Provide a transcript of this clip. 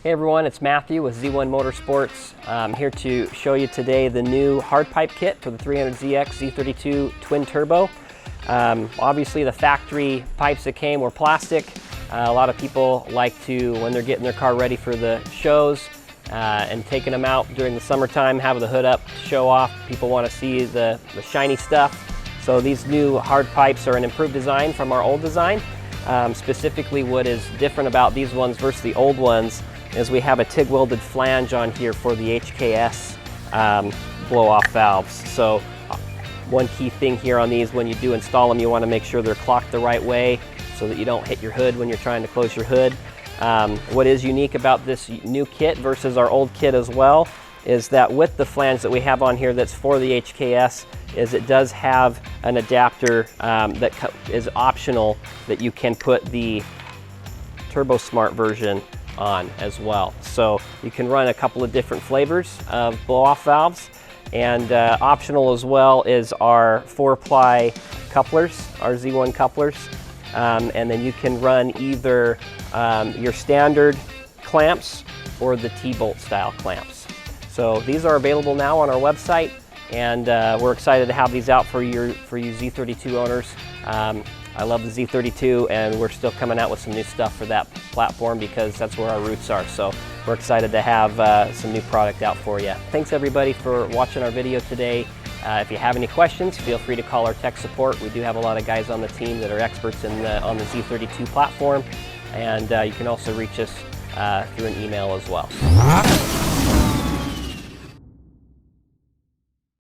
Hey everyone, it's Matthew with Z1 Motorsports. I'm here to show you today the new hardpipe kit for the 300ZX Z32 twin turbo. Obviously the factory pipes that came were plastic. A lot of people like to, when they're getting their car ready for the shows and taking them out during the summertime, having the hood up to show off. People want to see the shiny stuff. So these new hard pipes are an improved design from our old design. Specifically what is different about these ones versus the old ones is we have a TIG welded flange on here for the HKS blow off valves. So one key thing here on these, when you do install them, you want to make sure they're clocked the right way so that you don't hit your hood when you're trying to close your hood. What is unique about this new kit versus our old kit as well is that with the flange that we have on here that's for the HKS, is it does have an adapter that is optional that you can put the Turbosmart version on as well. So you can run a couple of different flavors of blow-off valves, and optional as well is our 4-ply couplers, our Z1 couplers, and then you can run either your standard clamps or the T-bolt style clamps. So these are available now on our website, and we're excited to have these out for you Z32 owners. I love the Z32, and we're still coming out with some new stuff for that platform because that's where our roots are. So we're excited to have some new product out for you. Thanks everybody for watching our video today. If you have any questions, feel free to call our tech support. We do have a lot of guys on the team that are experts on the Z32 platform, and you can also reach us through an email as well.